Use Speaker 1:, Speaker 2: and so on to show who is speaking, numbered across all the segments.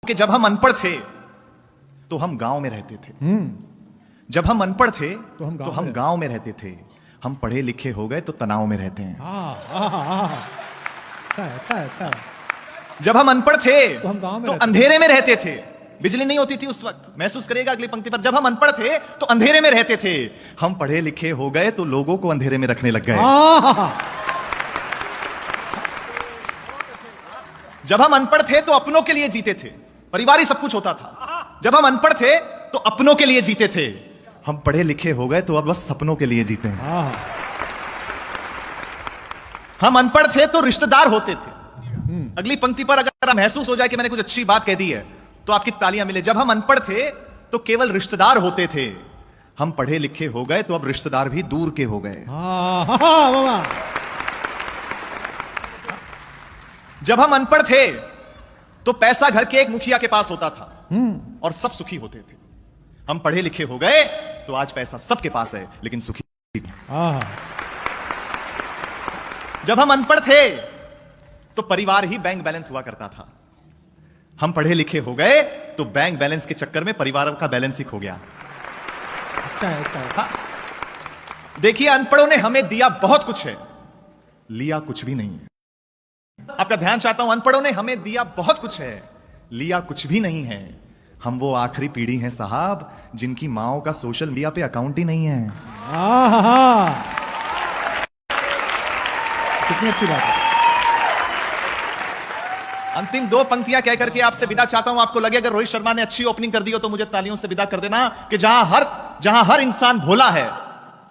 Speaker 1: कि जब हम अनपढ़ थे तो हम गांव में रहते थे। जब हम अनपढ़ थे तो हम गांव में रहते थे। हम पढ़े लिखे हो गए तो तनाव में रहते हैं।
Speaker 2: अच्छा।
Speaker 1: जब हम अनपढ़ थे
Speaker 2: तो हम गांव में
Speaker 1: तो
Speaker 2: रहते
Speaker 1: अंधेरे में रहते थे। बिजली नहीं होती थी उस वक्त। महसूस करेगा अगली पंक्ति पर। जब हम अनपढ़ थे तो अंधेरे में रहते थे। हम पढ़े लिखे हो गए तो लोगों को अंधेरे में रखने लग गए। जब हम अनपढ़ थे तो अपनों के लिए जीते थे। परिवार ही सब कुछ होता था। जब हम अनपढ़ थे तो अपनों के लिए जीते थे। हम पढ़े लिखे हो गए तो अब बस सपनों के लिए जीते हैं। हम अनपढ़ थे तो रिश्तेदार होते थे। अगली पंक्ति पर अगर महसूस हो जाए कि मैंने कुछ अच्छी बात कह दी है तो आपकी तालियां मिले। जब हम अनपढ़ थे तो केवल रिश्तेदार होते थे। हम पढ़े लिखे हो गए तो अब रिश्तेदार भी दूर के हो गए। जब हम अनपढ़ थे तो पैसा घर के एक मुखिया के पास होता था और सब सुखी होते थे। हम पढ़े लिखे हो गए तो आज पैसा सबके पास है लेकिन सुखी। जब हम अनपढ़ थे तो परिवार ही बैंक बैलेंस हुआ करता था। हम पढ़े लिखे हो गए तो बैंक बैलेंस के चक्कर में परिवार का बैलेंस ही खो गया। हाँ। देखिए, अनपढ़ों ने हमें दिया बहुत कुछ है, लिया कुछ भी नहीं है। आपका ध्यान चाहता हूं, अनपढ़ों ने हमें दिया बहुत कुछ है, लिया कुछ भी नहीं है। हम वो आखिरी पीढ़ी हैं साहब जिनकी माओं का सोशल मीडिया पे अकाउंट ही नहीं है।
Speaker 2: कितनी अच्छी बात है।
Speaker 1: अंतिम दो पंक्तियां कह करके आपसे विदा चाहता हूं। आपको लगे अगर रोहित शर्मा ने अच्छी ओपनिंग कर दी हो तो मुझे तालियों से विदा कर देना कि जहां हर इंसान भोला है,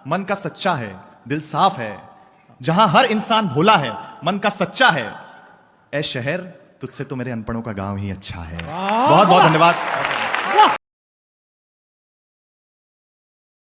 Speaker 1: मन का सच्चा है, दिल साफ है। जहां हर इंसान भोला है, मन का सच्चा है, ऐ शहर तुझसे तो मेरे अनपढ़ों का गांव ही अच्छा है। बहुत बहुत धन्यवाद।